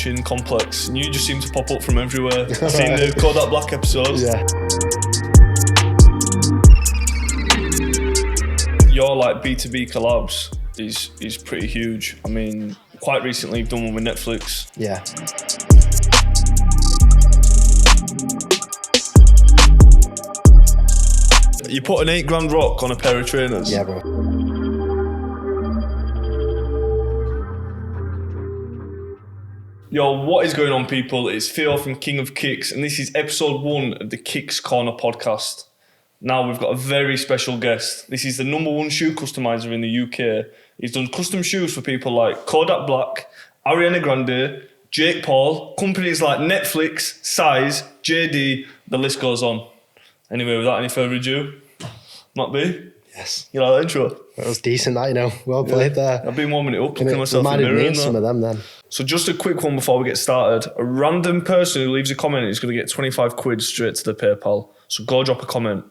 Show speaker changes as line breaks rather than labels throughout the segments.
watching Complex, and you just seem to pop up from everywhere. I've seen the Kodak Black episodes.
Yeah.
Your like B2B collabs is pretty huge. I mean, quite recently you've done one with Netflix.
Yeah.
You put an £8 rock on a pair of trainers.
Yeah, bro.
Yo, what is going on, people? It's Theo from King of Kicks, and this is episode 1 of the Kicks Corner podcast. Now we've got a very special guest. This is the #1 shoe customizer in the UK. He's done custom shoes for people like Kodak Black, Ariana Grande, Jake Paul, companies like Netflix, Size, JD, the list goes on. Anyway, without any further ado, Mattb.
Yes.
You like that intro?
That was decent, that, you know. Well played there.
I've been warming it up, looking
And
at myself in the mirror.
me
and
of some
that.
of them then.
So just a quick one before we get started. A random person who leaves a comment is going to get 25 quid straight to the PayPal. So go drop a comment.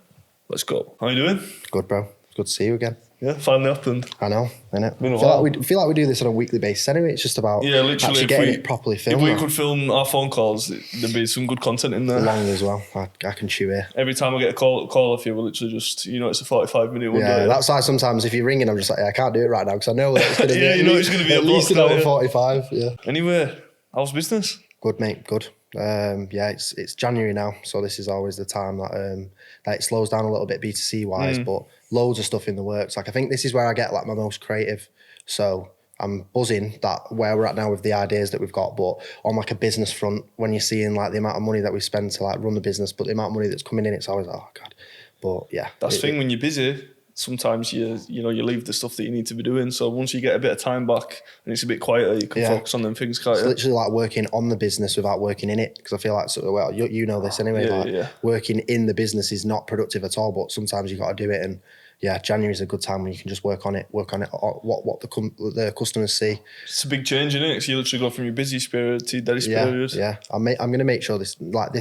Let's go. How you doing?
Good, bro. Good to see you again.
Yeah, finally happened.
I know, innit?
Been a
feel
while.
like we do this on a weekly basis anyway. It's just about actually getting it properly filmed.
If we could film our phone calls, there'd be some good content in there.
Long as well. I can chew here.
Every time I get a call off you, we'll literally just, it's a 45-minute one.
Yeah, that's why sometimes if you're ringing, I'm just like, I can't do it right now because I know that it's going to be
it's going to be
at least an hour 45. Yeah.
Anyway, how's business?
Good, mate. Good. It's January now, so this is always the time that it slows down a little bit B2C wise, but loads of stuff in the works. Like I think this is where I get like my most creative. So I'm buzzing that where we're at now with the ideas that we've got, but on like a business front, when you're seeing like the amount of money that we spend to like run the business, but the amount of money that's coming in, it's always oh god. But yeah,
that's the thing when you're busy. Sometimes you leave the stuff that you need to be doing. So once you get a bit of time back and it's a bit quieter, you can focus on them things. It's
literally like working on the business without working in it. Because I feel like, you know this anyway. Working in the business is not productive at all. But sometimes you got to do it. And yeah, January is a good time when you can just work on it. What the customers see.
It's a big change, isn't it? Because you literally go from your busy period to your deadest period.
Yeah, I'm going to make sure this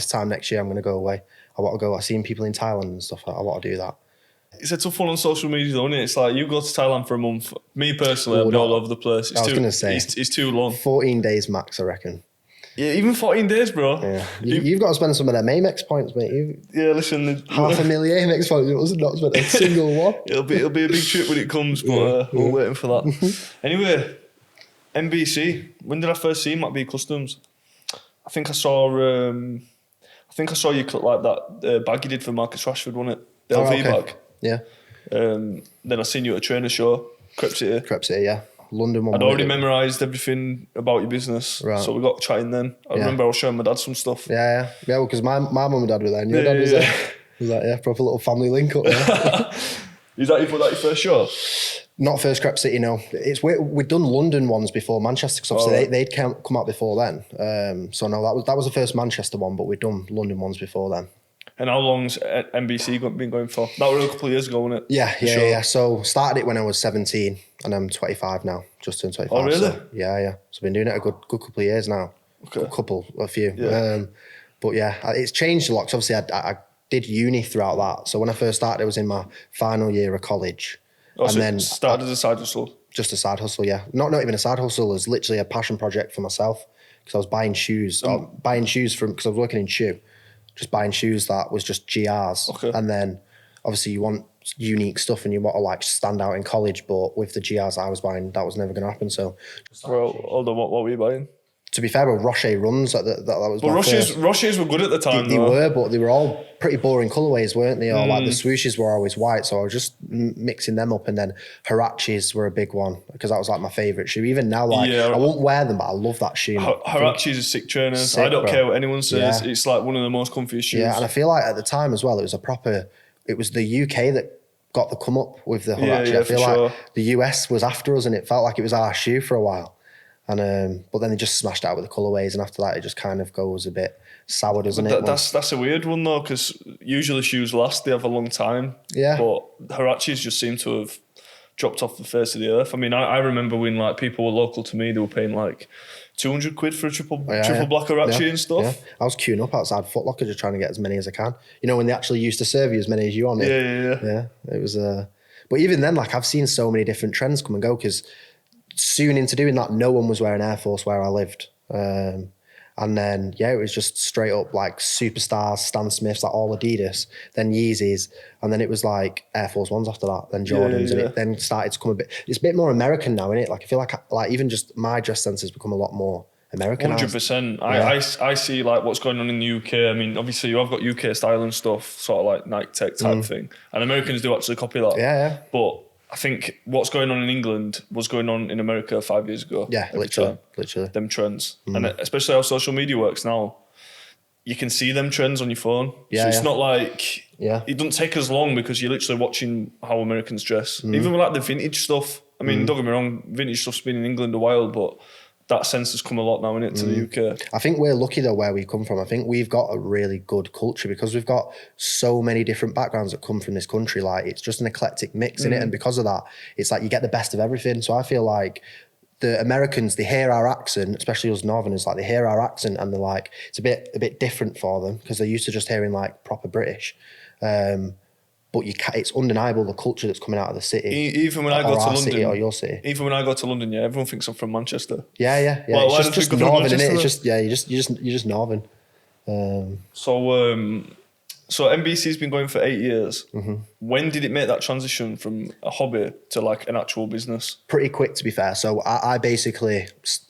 time next year I'm going to go away. I want to go. I've seen people in Thailand and stuff. I want to do that.
It's a tough one on social media, though, isn't it? It's like you go to Thailand for a month. Me personally, I've been all over the place.
I was going to say
it's too long.
14 days max, I reckon.
Yeah, even 14 days, bro.
Yeah, you've got to spend some of them Amex points, mate.
Listen,
$500,000 Amex points. It wasn't not spent a single one.
It'll be a big trip when it comes, but we're waiting for that. Anyway, MBC. When did I first see Mattb Customs? I think I saw you clip like that bag you did for Marcus Rashford, wasn't it? The LV bag.
Yeah.
Then I seen you at a trainer show, Crep City,
yeah. London one.
I'd already memorised everything about your business, right. So we got chatting then. I remember I was showing my dad some stuff.
Yeah, well, because my mum and dad were there and your dad was there. It was like, proper little family link up there.
Is that your first show?
Not first Crep City, no. We'd done London ones before Manchester, because obviously they'd come out before then. So no, that was the first Manchester one, but we'd done London ones before then.
And how long's MBC been going for? That was a couple of years ago, wasn't it?
Yeah. So started it when I was 17 and I'm 25 now, just turned 25.
Oh, really?
So, yeah. So I've been doing it a good couple of years now.
Okay.
A few.
Yeah.
But yeah, it's changed a lot. 'Cause obviously I did uni throughout that. So when I first started, I was in my final year of college.
Oh, and so then started as a side hustle? Just
a side hustle, yeah. Not even a side hustle. It was literally a passion project for myself, because I was buying shoes. Because I was working in shoe. Just buying shoes that was just GRs.
Okay.
And then obviously you want unique stuff and you want to like stand out in college, but with the GRs I was buying, that was never going to happen. So,
well, hold on, what were you buying?
To be fair, Rocher runs that was.
But Rochers were good at the time.
They were, but they were all pretty boring colorways, weren't they? Or like the swooshes were always white, so I was just mixing them up. And then Huaraches were a big one, because that was like my favorite shoe. Even now, I won't wear them, but I love that shoe.
Huaraches are sick trainers. I don't care what anyone says. Yeah. It's like one of the most comfiest shoes.
Yeah, and I feel like at the time as well, it was the UK that got the come up with the Huarache. I feel like the US was after us, and it felt like it was our shoe for a while. And but then they just smashed out with the colourways, and after that it just kind of goes a bit sour, doesn't it?
That's a weird one though, because usually shoes last, they have a long time.
Yeah.
But Huaraches just seem to have dropped off the face of the earth. I mean, I remember when like people were local to me, they were paying like 200 quid for a triple black Huarache and stuff.
Yeah. I was queuing up outside Foot Locker just trying to get as many as I can. You know, when they actually used to serve you as many as you want.
Yeah.
It was but even then, like I've seen so many different trends come and go, because soon into doing that, no one was wearing Air Force where I lived. And then, yeah, it was just straight up like superstars, Stan Smiths, like all Adidas, then Yeezys. And then it was like Air Force Ones after that, then Jordans. And it then started to come a bit, it's a bit more American now, isn't it? Like I feel like even just my dress sense has become a lot more Americanized.
100%. I see like what's going on in the UK. I mean, obviously you have got UK style and stuff, sort of like Nike Tech type thing. And Americans do actually copy that.
Yeah.
But I think what's going on in England was going on in America 5 years ago.
Yeah, literally. Them
trends. And especially how social media works now, you can see them trends on your phone.
Yeah,
so it's not like, it doesn't take as long because you're literally watching how Americans dress. Even with like the vintage stuff. I mean, don't get me wrong, vintage stuff's been in England a while, but that sense has come a lot now, innit, to the UK.
I think we're lucky though where we come from. I think we've got a really good culture because we've got so many different backgrounds that come from this country. Like it's just an eclectic mix in it. And because of that, it's like you get the best of everything. So I feel like the Americans, they hear our accent, especially us Northerners, like they hear our accent and they're like, it's a bit different for them because they're used to just hearing like proper British. But it's undeniable the culture that's coming out of the city.
Even when I go to London,
city or your city.
Even when I go to London, everyone thinks I'm from Manchester.
Yeah.
Well,
it's just Northern, isn't it? It's just you're just Northern.
So NBC's been going for 8 years. When did it make that transition from a hobby to like an actual business?
Pretty quick, to be fair. So I basically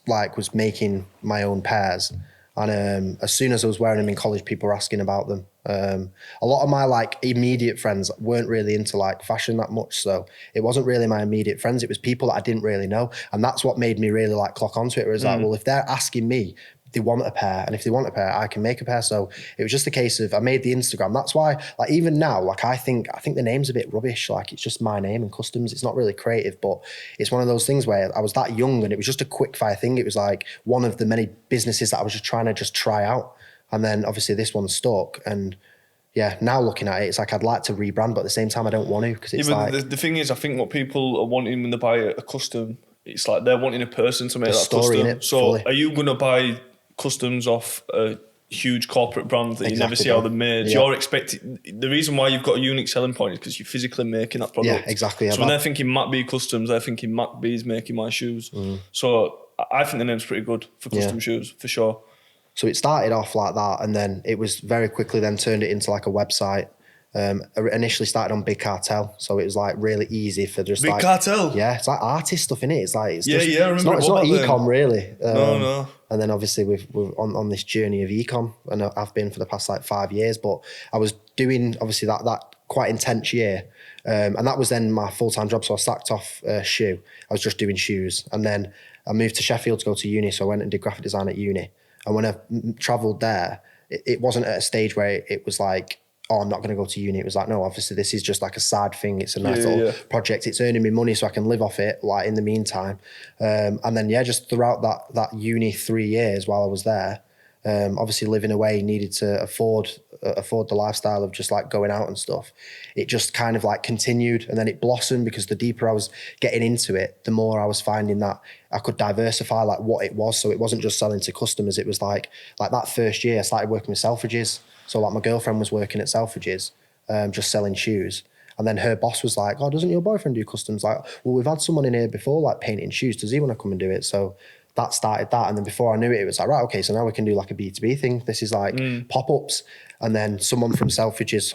like was making my own pairs. And as soon as I was wearing them in college, people were asking about them. A lot of my like immediate friends weren't really into like fashion that much. So it wasn't really my immediate friends. It was people that I didn't really know. And that's what made me really like clock onto it. It was like, well, if they're asking me, they want a pair, and if they want a pair, I can make a pair. So it was just a case of I made the Instagram. That's why, like even now, like I think the name's a bit rubbish. Like it's just my name and Customs. It's not really creative, but it's one of those things where I was that young and it was just a quick fire thing. It was like one of the many businesses that I was just trying to try out, and then obviously this one stuck. And yeah, now looking at it, it's like I'd like to rebrand, but at the same time I don't want to because it's like
the thing is, I think what people are wanting when they buy a custom, it's like they're wanting a person to make that
story
custom.
in it,
so
fully.
Are you gonna buy customs off a huge corporate brand that you never see how they're made?
Yeah.
You're expecting, the reason why you've got a unique selling point is because you're physically making that product.
Yeah, exactly.
So when they're thinking Mattb Customs, they're thinking Mattb's making my shoes. So I think the name's pretty good for custom shoes, for sure.
So it started off like that, and then it was very quickly then turned it into like a website. Initially started on Big Cartel, so it was like really easy for just
Big Cartel?
Yeah, it's like artist stuff in it. It's like
I remember
it's not e-com really.
No.
And then obviously we're on this journey of e-com, and I've been for the past like 5 years. But I was doing obviously that quite intense year, and that was then my full-time job. So I sacked off shoe. I was just doing shoes, and then I moved to Sheffield to go to uni. So I went and did graphic design at uni. And when I travelled there, it wasn't at a stage where it was like, oh, I'm not going to go to uni. It was like, no, obviously this is just like a side thing. It's a nice little project. It's earning me money so I can live off it, like in the meantime. And then, just throughout that uni 3 years while I was there, obviously living away, needed to afford the lifestyle of just like going out and stuff. It just kind of like continued, and then it blossomed because the deeper I was getting into it, the more I was finding that I could diversify like what it was. So it wasn't just selling to customers. It was like that first year I started working with Selfridges. So like my girlfriend was working at Selfridges, just selling shoes. And then her boss was like, oh, doesn't your boyfriend do customs? Like, well, we've had someone in here before like painting shoes. Does he want to come and do it? So that started that. And then before I knew it, it was like, right, okay, so now we can do like a B2B thing. This is like pop-ups. And then someone from Selfridges,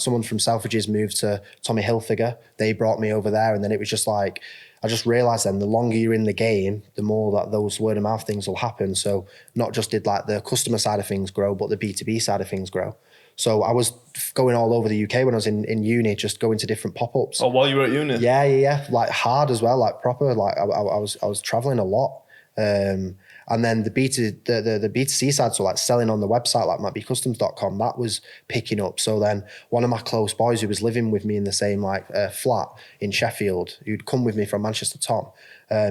someone from Selfridges moved to Tommy Hilfiger. They brought me over there. And then it was just like, I just realised then the longer you're in the game, the more that those word of mouth things will happen. So not just did like the customer side of things grow, but the B2B side of things grow. So I was going all over the UK when I was in uni, just going to different pop-ups.
Oh, while you were at uni?
Yeah. Like hard as well, like proper. Like I was traveling a lot. And then the B2C side, so like selling on the website, like mattbcustoms.com, that was picking up. So then one of my close boys who was living with me in the same like flat in Sheffield, who'd come with me from Manchester, Tom,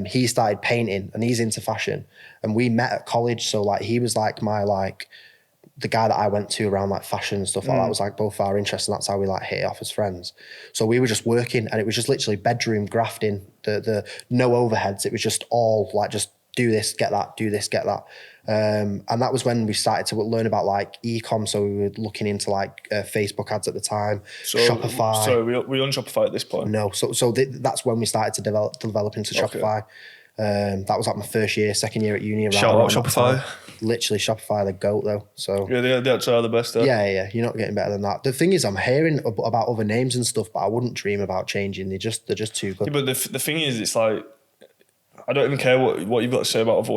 he started painting and he's into fashion. And we met at college. So like he was like the guy that I went to around like fashion and stuff like that was like both our interests, and that's how we like hit it off as friends. So we were just working, and it was just literally bedroom grafting, the no overheads. It was just all like just do this, get that, do this, get that. And that was when we started to learn about like e-com. So we were looking into like Facebook ads at the time, Shopify.
So we on Shopify at this point?
No, that's when we started to develop into Shopify. That was like my first year, second year at uni.
Shout out Shopify.
Literally Shopify, the GOAT though. So
yeah, they actually are the best.
Yeah, you're not getting better than that. The thing is, I'm hearing about other names and stuff, but I wouldn't dream about changing. They're just too good.
Yeah, but the thing is, it's like I don't even care what you've got to say about other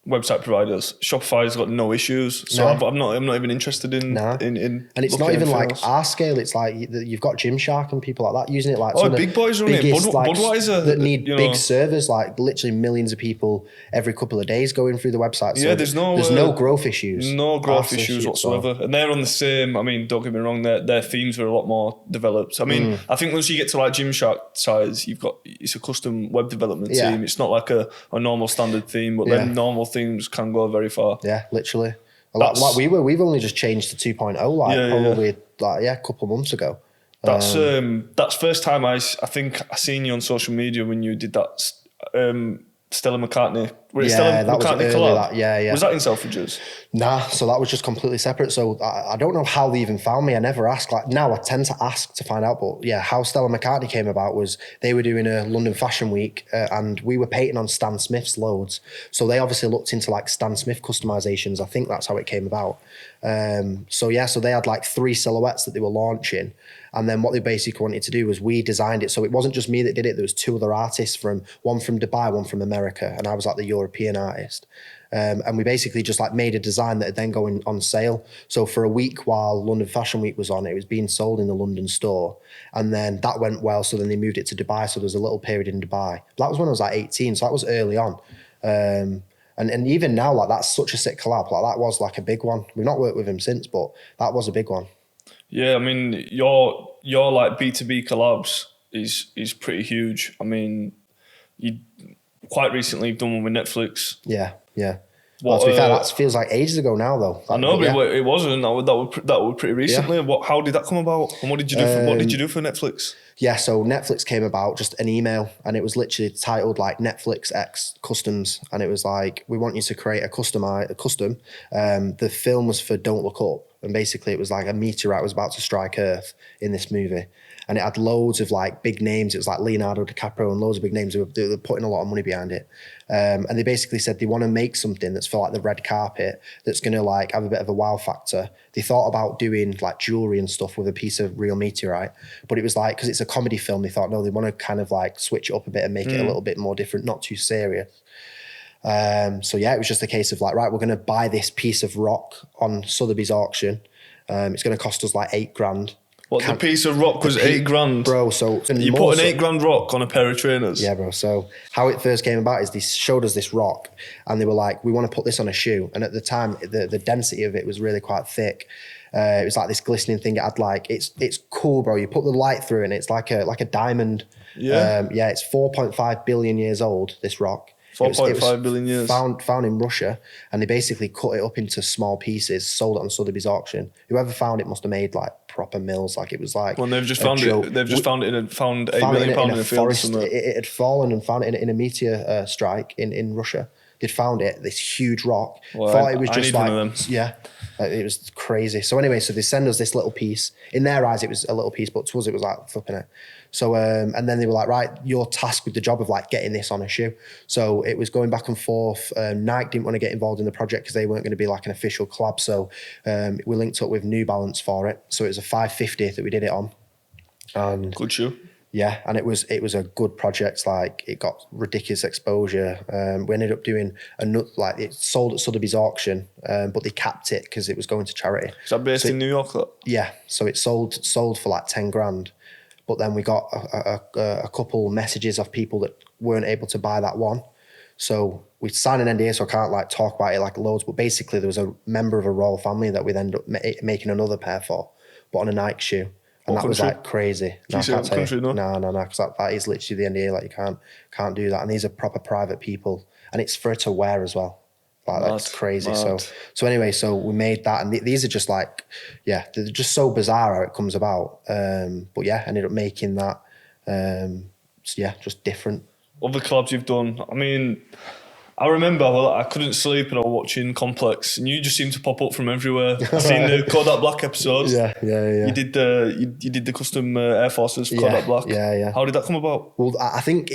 website providers. Shopify's got no issues, so I'm not even interested in. And
it's not even like our scale. It's like you've got Gymshark and people like that using it. Like
big boys running it. Budweiser
that need big servers, like literally millions of people every couple of days going through the website. So
there's no
growth issues.
No growth issues whatsoever, and they're on the same. I mean, don't get me wrong. Their themes are a lot more developed. I mean, I think once you get to like Gymshark size, it's a custom web development team. It's not like a normal standard theme, but then normal themes can go very far.
Yeah, literally. Like we've only just changed to 2.0 a couple of months ago.
That's first time I think I seen you on social media when you did that Stella McCartney.
That was early. Collab?
Was that in Selfridges?
Nah, so that was just completely separate. So I don't know how they even found me. I never asked. Like now I tend to ask to find out. But yeah, how Stella McCartney came about was they were doing a London Fashion Week and we were painting on Stan Smith's loads. So they obviously looked into like Stan Smith customizations. I think that's how it came about. So they had like 3 silhouettes that they were launching. And then what they basically wanted to do was we designed it. So it wasn't just me that did it. There was 2 other artists, one from Dubai, one from America. And I was like the European artist. And we basically just like made a design that had then go on sale. So for a week while London Fashion Week was on, it was being sold in the London store. And then that went well. So then they moved it to Dubai. So there was a little period in Dubai. That was when I was like 18. So that was early on. And even now, like that's such a sick collab. Like that was like a big one. We've not worked with him since, but that was a big one.
Yeah, I mean, your like B2B collabs is pretty huge. I mean, you quite recently you've done one with Netflix.
Yeah. Well, to be fair, that feels like ages ago now, though.
I know, but it wasn't. That was pretty recently. Yeah. How did that come about? And what did you do? What did you do for Netflix? Yeah, so Netflix came about just an email, and it was literally titled like Netflix X Customs, and it was like, we want you to create a custom. The film was for Don't Look Up. And basically it was like a meteorite was about to strike Earth in this movie. And it had loads of like big names. It was like Leonardo DiCaprio and loads of big names. They were putting a lot of money behind it. And they basically said they want to make something that's for like the red carpet that's going to like have a bit of a wow factor. They thought about doing like jewelry and stuff with a piece of real meteorite. But it was like, because it's a comedy film, they thought, no, they want to kind of like switch it up a bit and make it a little bit more different, not too serious. So yeah, it was just a case of like, right, we're going to buy this piece of rock on Sotheby's auction. It's going to cost us like $8,000. What, the piece of rock was $8,000? Bro, so... You put an $8,000 rock on a pair of trainers? Yeah, bro. So how it first came about is they showed us this rock and they were like, we want to put this on a shoe. And at the time, the density of it was really quite thick. It was like this glistening thing. It had like, it's cool, bro. You put the light through it and it's like a diamond. Yeah. It's 4.5 billion years old, this rock. 4.5 billion years. Found in Russia, and they basically cut it up into small pieces, sold it on Sotheby's auction. Whoever found it must have made like proper mills. Like it was like. Well, they've just found it. They've just found £8 million in a forest. It had fallen and found it in a meteor strike in Russia. They'd found it, this huge rock. Well, thought it was just like, it was crazy. So anyway, so they send us this little piece. In their eyes, it was a little piece, but to us, it was like flipping it. So, and then they were like, right, you're tasked with the job of like getting this on a shoe. So it was going back and forth. Nike didn't want to get involved in the project because they weren't going to be like an official collab. So we linked up with New Balance for it. So it was a 550 that we did it on. And good shoe. Yeah, and it was a good project. Like it got ridiculous exposure. We ended up doing it sold at Sotheby's auction, but they capped it because it was going to charity. Is that based in New York? Yeah, so it sold for like $10,000, but then we got a couple messages of people that weren't able to buy that one. So we signed an NDA, so I can't like talk about it like loads. But basically, there was a member of a royal family that we'd end up making another pair for, but on a Nike shoe. And that was like crazy. No, I can't tell you. No, because that is literally the NDA. Like you can't do that. And these are proper private people, and it's for it to wear as well. Like that's crazy. Mad. So anyway, so we made that, and these are just like, they're just so bizarre how it comes about. But yeah, ended up making that. Just different. Other collabs you've done. I mean, I remember I couldn't sleep and I was watching Complex, and you just seemed to pop up from everywhere. I seen the Kodak Black episodes.
Yeah.
You did the custom Air Forces Kodak Black.
Yeah.
How did that come about?
Well, I think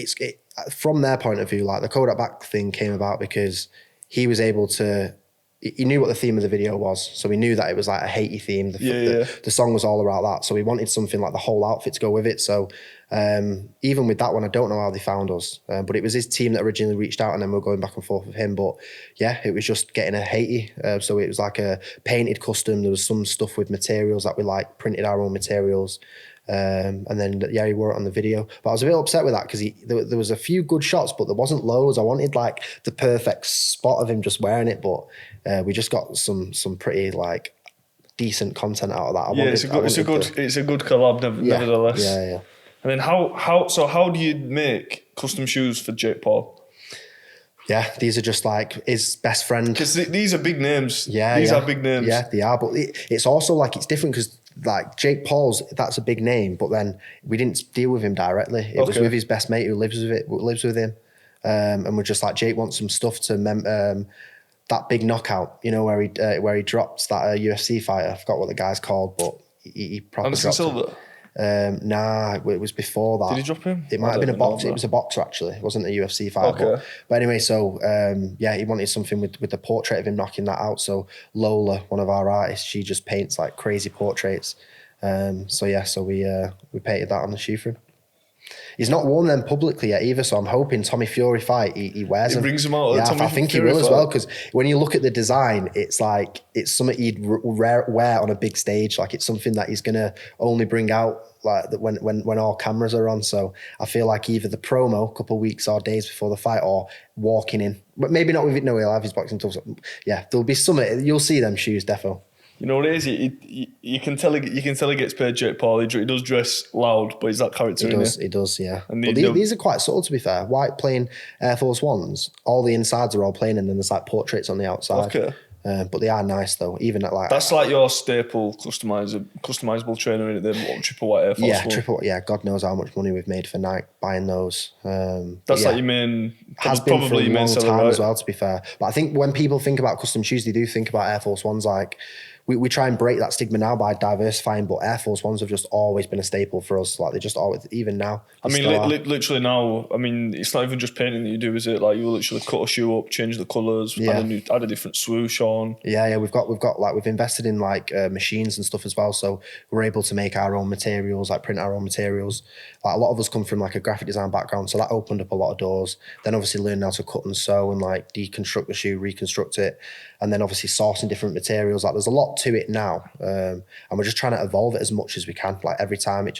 from their point of view, like the Kodak Black thing came about because he was able to. He knew what the theme of the video was, so he knew that it was like a Haiti theme. The song was all about that, so he wanted something like the whole outfit to go with it. So even with that one, I don't know how they found us, but it was his team that originally reached out, and then we were going back and forth with him. But yeah, it was just getting a Haiti, so it was like a painted custom. There was some stuff with materials that we like printed our own materials. And then he wore it on the video, but I was a bit upset with that because there was a few good shots, but there wasn't loads. I wanted like the perfect spot of him just wearing it, but we just got some pretty like decent content out of that.
It's a good collab nevertheless.
Yeah.
And then how do you make custom shoes for Jake Paul?
Yeah, these are just like his best friend.
Because these are big names. These are big names.
Yeah, they are. But it's also like it's different because like Jake Paul's, that's a big name. But then we didn't deal with him directly. It was with his best mate who lives with him. And we're just like, Jake wants some stuff to that big knockout, you know, where he drops that UFC fighter. I forgot what the guy's called, but he probably
Anderson
dropped
Silva.
him. Nah, it was before that.
Did he drop him?
It might have been a boxer. It was a boxer actually. It wasn't a UFC fight.
Okay.
But anyway, so he wanted something with the portrait of him knocking that out. So Lola, one of our artists, she just paints like crazy portraits. So we painted that on the shoe for him. He's not worn them publicly yet either, so I'm hoping Tommy Fury fight he wears them.
He brings them out.
Yeah, I think he will as well, because when you look at the design, it's like it's something he'd wear on a big stage. Like it's something that he's gonna only bring out like when all cameras are on. So I feel like either the promo a couple of weeks or days before the fight, or walking in, but maybe not with it. No, he'll have his boxing gloves. Yeah, there'll be something. You'll see them shoes, defo.
You know what it is? You can tell he gets paid. Jake Paul. He does dress loud, but he's that character.
He does, yeah.
And
these are quite subtle, to be fair. White plain Air Force Ones. All the insides are all plain, and then there's like portraits on the outside.
Okay.
But they are nice though. Even at like
that's like your staple customizable trainer in it. Triple white Air Force.
Yeah, triple. Yeah, God knows how much money we've made for Nike buying those.
That's like your main.
Has been for a long time
right?
as well. To be fair, but I think when people think about custom shoes, they do think about Air Force Ones like. We try and break that stigma now by diversifying, but Air Force Ones have just always been a staple for us. Like they just always, even now.
I mean, literally now. I mean, it's not even just painting that you do, is it? Like you literally cut a shoe up, change the colours, add a different swoosh on.
Yeah. We've invested in like machines and stuff as well, so we're able to make our own materials, like print our own materials. Like a lot of us come from like a graphic design background, so that opened up a lot of doors. Then obviously learning how to cut and sew and like deconstruct the shoe, reconstruct it, and then obviously sourcing different materials. Like there's a lot to it now, and we're just trying to evolve it as much as we can. Like every time, we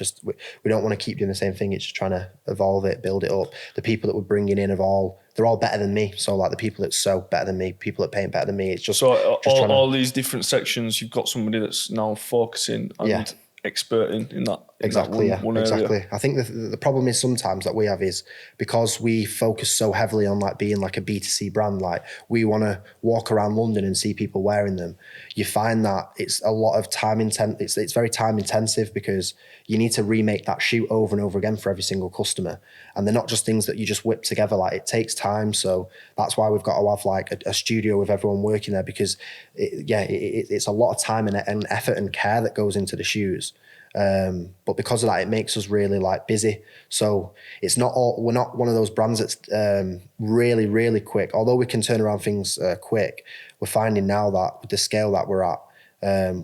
don't want to keep doing the same thing. It's just trying to evolve it, build it up. The people that we're bringing in they're all better than me. So like the people that sew better than me, people that paint better than me. It's just
all these different sections. You've got somebody that's now focusing and expert in that.
Exactly.
Area.
I think the problem is sometimes that we have is because we focus so heavily on like being like a B2C brand, like we want to walk around London and see people wearing them. You find that it's a lot of time intensive. It's very time intensive because you need to remake that shoot over and over again for every single customer. And they're not just things that you just whip together. Like it takes time. So that's why we've got to have like a studio with everyone working there, because it's a lot of time and effort and care that goes into the shoes. But because of that, it makes us really like busy. So we're not one of those brands that's really, really quick. Although we can turn around things quick, we're finding now that with the scale that we're at,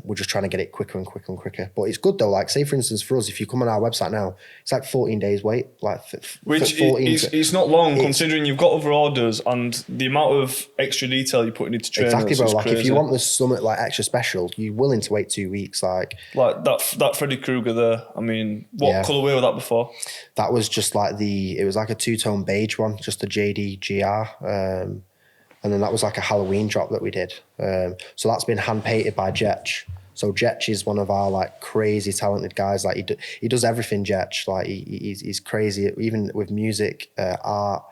we're just trying to get it quicker and quicker and quicker. But it's good though. Like say for instance, for us, if you come on our website now, it's like 14 days wait. Like
it's not long considering you've got other orders and the amount of extra detail you're putting into trainers.
Exactly, bro. Like
crazy.
If you want the summit like extra special, you're willing to wait 2 weeks. Like
that Freddy Krueger there. I mean, what colourway was that before?
That was just like it was like a 2-tone beige one, just a JD GR. And then that was like a Halloween drop that we did. So that's been hand painted by Jetch. So Jetch is one of our like crazy talented guys. Like he does everything, Jetch. Like he's crazy, even with music, art.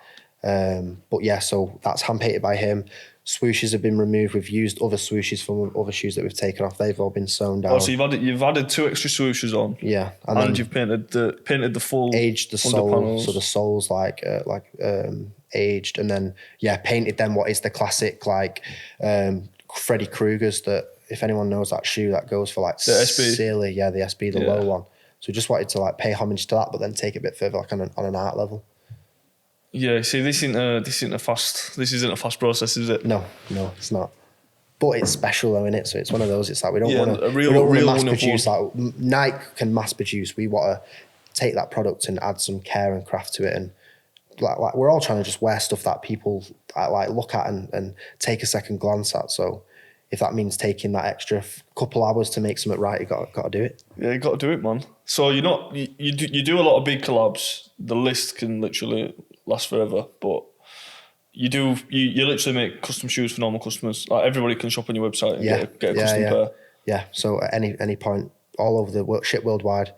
But yeah, so that's hand painted by him. Swooshes have been removed. We've used other swooshes from other shoes that we've taken off. They've all been sewn down.
Oh, so you've added 2 extra swooshes on.
Yeah,
and then you've painted the full
aged the sole,
panels.
so the sole's aged, and then painted them what is the classic Freddy Krueger's, that if anyone knows that shoe, that goes for like
the SB.
silly, the SB, the low one. So we just wanted to like pay homage to that, but then take it a bit further, like on an art level.
Yeah, see, this isn't a fast process, is it?
No, it's not. But it's special though, innit? So it's one of those. It's like we don't want to mass produce. Like Nike can mass produce. We want to take that product and add some care and craft to it. And like we're all trying to just wear stuff that people like look at and take a second glance at. So if that means taking that extra couple hours to make something right, you got to do it.
Yeah, you got to do it, man. So you do a lot of big collabs. The list can literally last forever, but you literally make custom shoes for normal customers. Like everybody can shop on your website and get a custom pair.
Yeah. So at any point, all over the world, ship worldwide,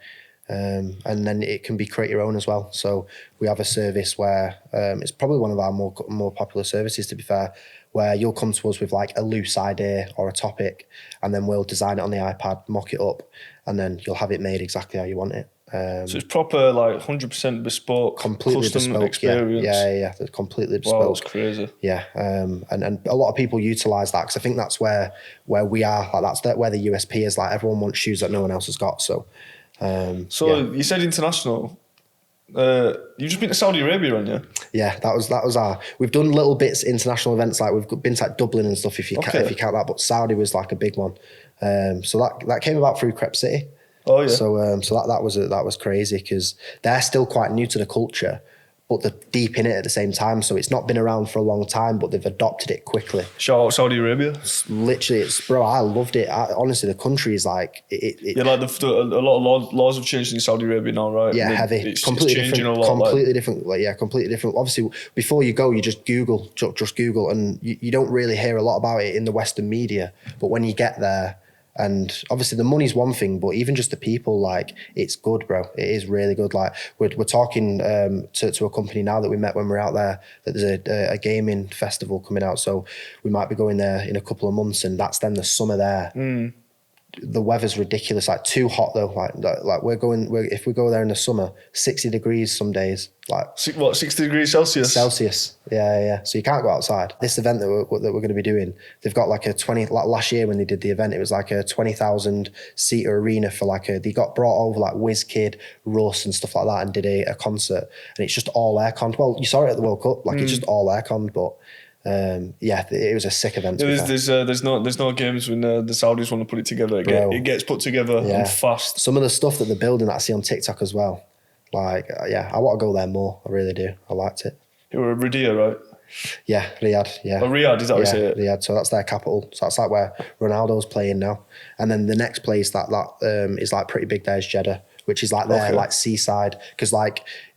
and then it can be create your own as well. So we have a service where it's probably one of our more popular services, to be fair, where you'll come to us with like a loose idea or a topic, and then we'll design it on the iPad, mock it up, and then you'll have it made exactly how you want it.
So it's proper, like 100% bespoke,
completely
custom
bespoke
experience.
Yeah, they're completely bespoke.
Wow, that's crazy.
Yeah, and a lot of people utilise that because I think that's where we are. Like that's where the USP is. Like everyone wants shoes that no one else has got. So,
you said international. You've just been to Saudi Arabia, haven't you?
Yeah, that was our. We've done little bits international events, like we've been to like Dublin and stuff. If you count that, but Saudi was like a big one. So that came about through Crep City.
Oh yeah.
So that was crazy because they're still quite new to the culture, but they're deep in it at the same time. So it's not been around for a long time, but they've adopted it quickly.
Shout out Saudi Arabia.
Bro, I loved it. Honestly, the country is like it.
Yeah, like a lot of laws have changed in Saudi Arabia now, right?
Yeah, heavy.
It's completely different.
Completely different. Obviously, before you go, you just Google, and you don't really hear a lot about it in the Western media. But when you get there. And obviously the money's one thing, but even just the people, like it's good, bro. It is really good. Like we're talking to a company now that we met when we were out there that there's a gaming festival coming out. So we might be going there in a couple of months, and that's then the summer there. The weather's ridiculous, like too hot though. Like if we go there in the summer, 60 degrees some days. Like
60 degrees Celsius?
Celsius, yeah. So you can't go outside. This event that we're going to be doing, they've got like last year when they did the event, it was like a 20,000 seater arena for they got brought over like WizKid, Russ and stuff like that and did a concert, and it's just all aircon. Well, you saw it at the World Cup, it's just all aircon, but. It was a sick event.
There's no games when the Saudis want to put it together. It gets put together and fast.
Some of the stuff that they're building that I see on TikTok as well. I want to go there more. I really do. I liked it.
You were Riyadh, right?
Yeah, Riyadh. Yeah.
Oh, Riyadh, is that what you say it?
Riyadh. So that's their capital. So that's like where Ronaldo's playing now. And then the next place that is like pretty big there is Jeddah, which is like their like seaside, because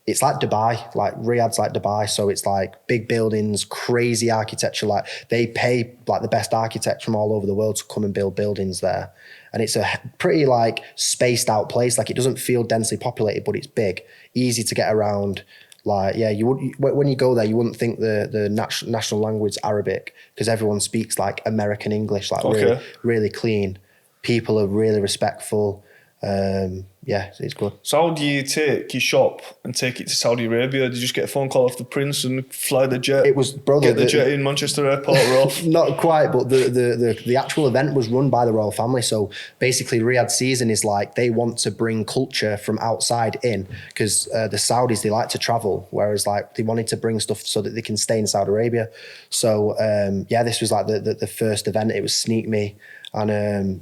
it's like Dubai, like Riyadh's like Dubai. So it's like big buildings, crazy architecture. Like they pay like the best architects from all over the world to come and build buildings there. And it's a pretty like spaced out place. Like it doesn't feel densely populated, but it's big, easy to get around. Like, yeah, when you go there, you wouldn't think the national language is Arabic because everyone speaks like American English, like really, really clean. People are really respectful. It's good.
So how do you take your shop and take it to Saudi Arabia? Did you just get a phone call off the prince and fly the jet?
It was, brother.
Get the jet in Manchester Airport or off?
Not quite, but the actual event was run by the royal family. So basically Riyadh season is like they want to bring culture from outside in because the Saudis, they like to travel, whereas like they wanted to bring stuff so that they can stay in Saudi Arabia. So this was like the first event. It was Sneak Me. And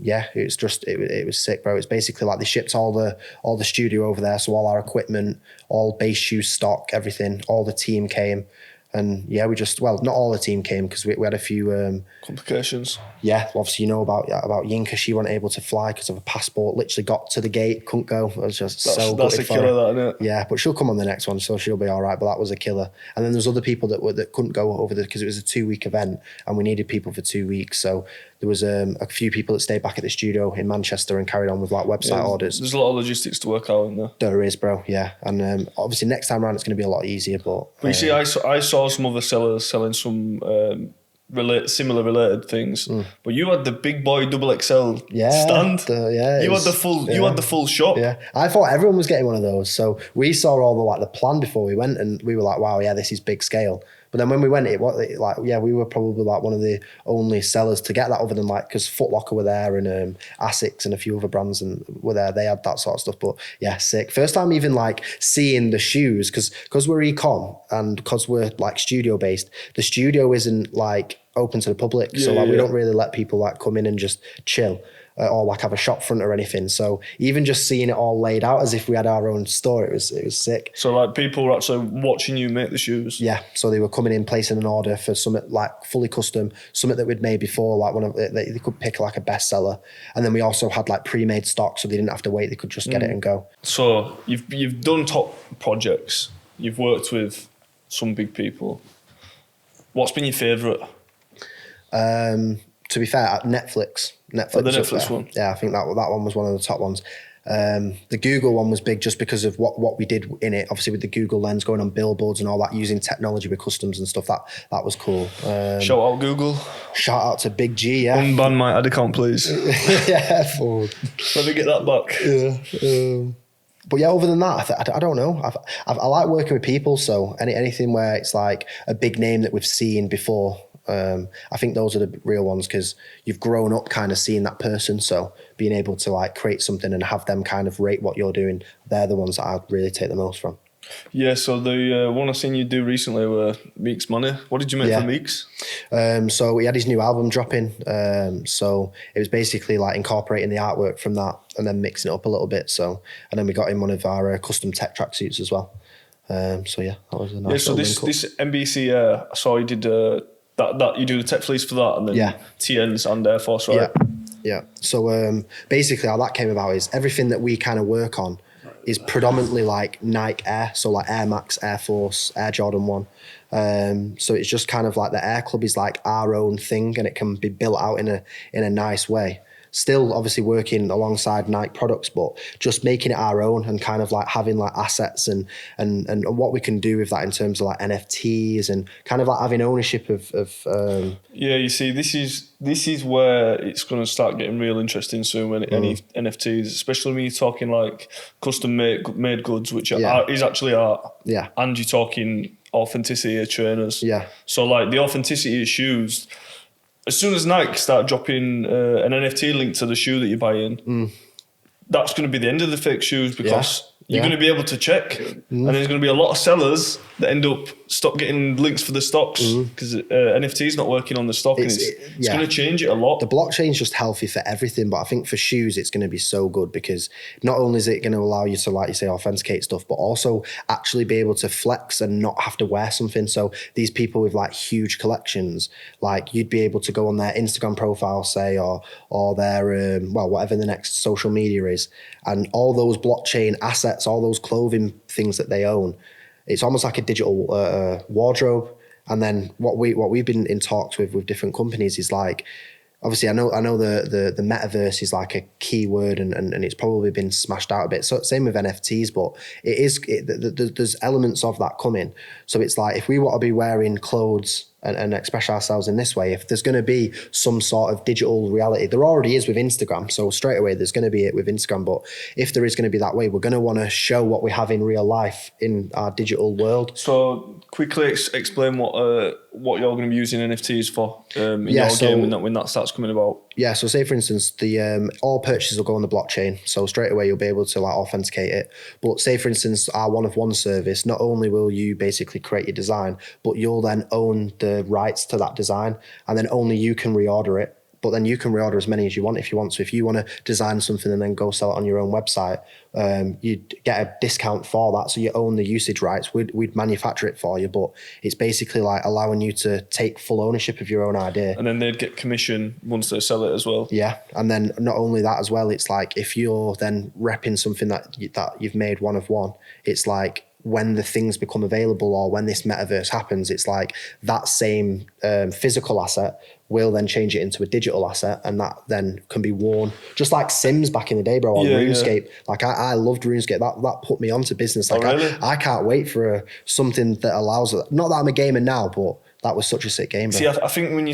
it was sick, bro. It's basically like they shipped all the studio over there, so all our equipment, all base shoe stock, everything, all the team came. And yeah, not all the team came because we had a few
complications.
Yeah, obviously you know about Yinka. She wasn't able to fly because of a passport. Literally got to the gate, couldn't go. It was just
that's a killer, that, isn't it?
Yeah, but she'll come on the next one, so she'll be all right. But that was a killer. And then there's other people that couldn't go over there because it was a 2-week event and we needed people for 2 weeks. So there was a few people that stayed back at the studio in Manchester and carried on with like website orders.
There's a lot of logistics to work out in there.
There is, bro. Yeah, and obviously next time around it's going to be a lot easier. But
you see, I saw some other sellers selling some similar related things. But you had the big boy double XL stand. You had the full shop.
Yeah, I thought everyone was getting one of those. So we saw all the plan before we went, and we were like, wow, yeah, this is big scale. But then when we went, we were probably like one of the only sellers to get that, other than like, because Foot Locker were there, and Asics and a few other brands and were there. They had that sort of stuff. But yeah, sick. First time even like seeing the shoes, because we're e-com and because we're like studio based, the studio isn't like open to the public. So we don't really let people like come in and just chill. Or like have a shop front or anything. So even just seeing it all laid out as if we had our own store, it was sick.
So like people were actually watching you make the shoes?
Yeah, so they were coming in, placing an order for something like fully custom, something that we'd made before, like they could pick like a bestseller. And then we also had like pre-made stock, so they didn't have to wait, they could just get it and go.
So you've done top projects, you've worked with some big people. What's been your favourite?
To be fair, Netflix.
The Netflix one.
Yeah, I think that one was one of the top ones. The Google one was big just because of what we did in it. Obviously, with the Google lens going on billboards and all that, using technology with customs and stuff. That was cool.
Shout out Google.
Shout out to Big G. Yeah.
Unban my ad account, please.
Yeah. Forward.
Let me get that back.
Yeah. But yeah, other than that, I don't know. I like working with people. So anything where it's like a big name that we've seen before. I think those are the real ones, because you've grown up kind of seeing that person. So being able to like create something and have them kind of rate what you're doing, they're the ones that I really take the most from.
Yeah, so the one I seen you do recently were Meek's Money. What did you make for Meek's?
So he had his new album dropping. So it was basically like incorporating the artwork from that and then mixing it up a little bit. So, and then we got him one of our custom tech tracksuits as well. So yeah, that was a nice.
Yeah, so this MBC, I saw you did that you do the tech fleece for that, and then TNs and Air Force, right?
Yeah. So basically how that came about is everything that we kind of work on is predominantly like Nike Air, so like Air Max, Air Force, Air Jordan 1. So it's just kind of like the Air Club is like our own thing, and it can be built out in a nice way. Still obviously working alongside Nike products, but just making it our own and kind of like having like assets and what we can do with that in terms of like NFTs and kind of like having ownership of
yeah, you see, this is where it's going to start getting real interesting soon when any NFTs, especially when you're talking like custom made goods, which is actually art.
Yeah.
And you're talking authenticity of trainers.
Yeah.
So like the authenticity of shoes, as soon as Nike start dropping an NFT link to the shoe that you're buying, that's going to be the end of the fake shoes, because you're going to be able to check, and there's going to be a lot of sellers that end up stop getting links for the stocks because NFT is not working on the stock, and it's going to change it a lot.
The blockchain's just healthy for everything, but I think for shoes it's going to be so good, because not only is it going to allow you to, like you say, authenticate stuff, but also actually be able to flex and not have to wear something. So these people with like huge collections, like you'd be able to go on their Instagram profile, say, or their whatever the next social media is, and all those blockchain assets, all those clothing things that they own, it's almost like a digital wardrobe. And then what we've been in talks with different companies is like, obviously I know the metaverse is like a key word, and it's probably been smashed out a bit. So same with NFTs, but there's elements of that coming. So it's like, if we want to be wearing clothes and express ourselves in this way, if there's going to be some sort of digital reality, there already is with Instagram, so straight away there's going to be it with Instagram, but if there is going to be that way, we're going to want to show what we have in real life in our digital world.
So quickly explain what you're going to be using NFTs for in your game when that starts coming about.
Yeah, so say for instance, the all purchases will go on the blockchain, so straight away you'll be able to like authenticate it. But say for instance, our one of one service, not only will you basically create your design, but you'll then own the rights to that design, and then only you can reorder it. But then you can reorder as many as you want if you want. So if you want to design something and then go sell it on your own website, you'd get a discount for that. So you own the usage rights. We'd manufacture it for you, but it's basically like allowing you to take full ownership of your own idea.
And then they'd get commission once they sell it as well.
Yeah, and then not only that as well, it's like if you're then repping something that you've made one of one, it's like when the things become available or when this metaverse happens, it's like that same physical asset will then change it into a digital asset, and that then can be worn just like Sims back in the day, bro, or RuneScape. Like I loved RuneScape. That put me onto business. Like
really?
I can't wait for something that allows it. Not that I'm a gamer now, but that was such a sick game, bro.
See, I think when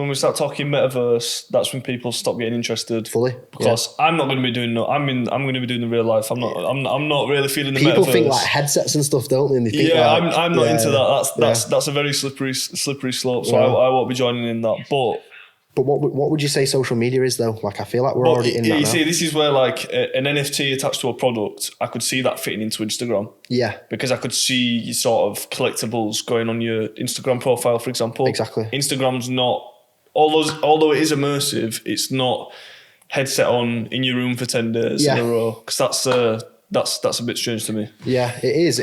we start talking metaverse, that's when people stop getting interested.
Fully,
because I'm not going to be doing no. I'm going to be doing the real life. I'm not really feeling the
people
metaverse.
think like headsets and stuff, don't they? And they think
I'm not into that. That's a very slippery slope. So I won't be joining in that.
But what would you say social media is though? Like I feel like we're already in that now.
You see, this is where like an NFT attached to a product, I could see that fitting into Instagram.
Yeah.
Because I could see your sort of collectibles going on your Instagram profile, for example.
Exactly.
Instagram's not, although it is immersive, it's not headset on in your room for 10 days in a row. Because that's a bit strange to me.
Yeah, it is,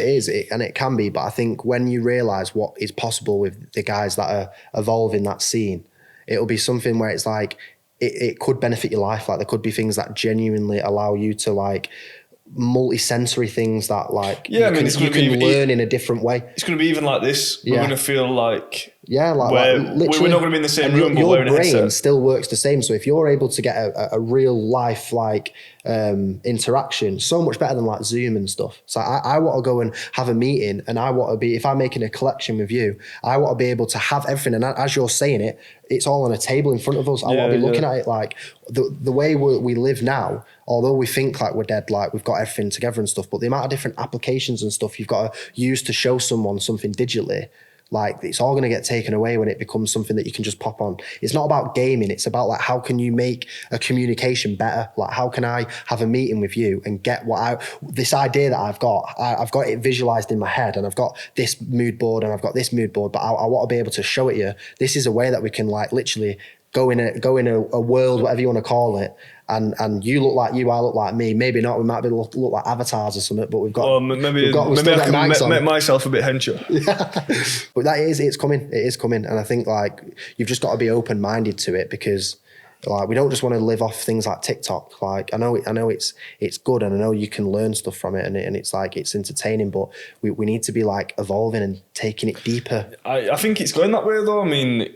and it can be. But I think when you realise what is possible with the guys that are evolving that scene, it'll be something where it's like, it could benefit your life. Like there could be things that genuinely allow you to like multi-sensory things that like you can learn in a different way.
It's going to be even like this. We're going to feel like...
Yeah, like
literally, we're not going to be in the same room, but wearing a headset. Your brain
still works the same. So if you're able to get a real life like interaction, so much better than like Zoom and stuff. So I want to go and have a meeting, and I want to be, if I'm making a collection with you, I want to be able to have everything. And as you're saying it, it's all on a table in front of us. I want to be looking at it like the way we live now. Although we think like we're dead, like we've got everything together and stuff, but the amount of different applications and stuff you've got to use to show someone something digitally, like it's all going to get taken away when it becomes something that you can just pop on. It's not about gaming. It's about like, how can you make a communication better? Like, how can I have a meeting with you and get this idea that I've got it visualized in my head, and I've got this mood board and I've got this mood board, but I want to be able to show it you. This is a way that we can like literally go in a world, whatever you want to call it. And you look like you, I look like me. Maybe not. We might be look like avatars or something. But we've got. Well,
maybe I can make myself a bit hencher.
Yeah. But it's coming. It is coming, and I think like you've just got to be open minded to it, because like we don't just want to live off things like TikTok. Like I know it's good, and I know you can learn stuff from it, and it's like it's entertaining. But we need to be like evolving and taking it deeper.
I think it's going that way though. I mean,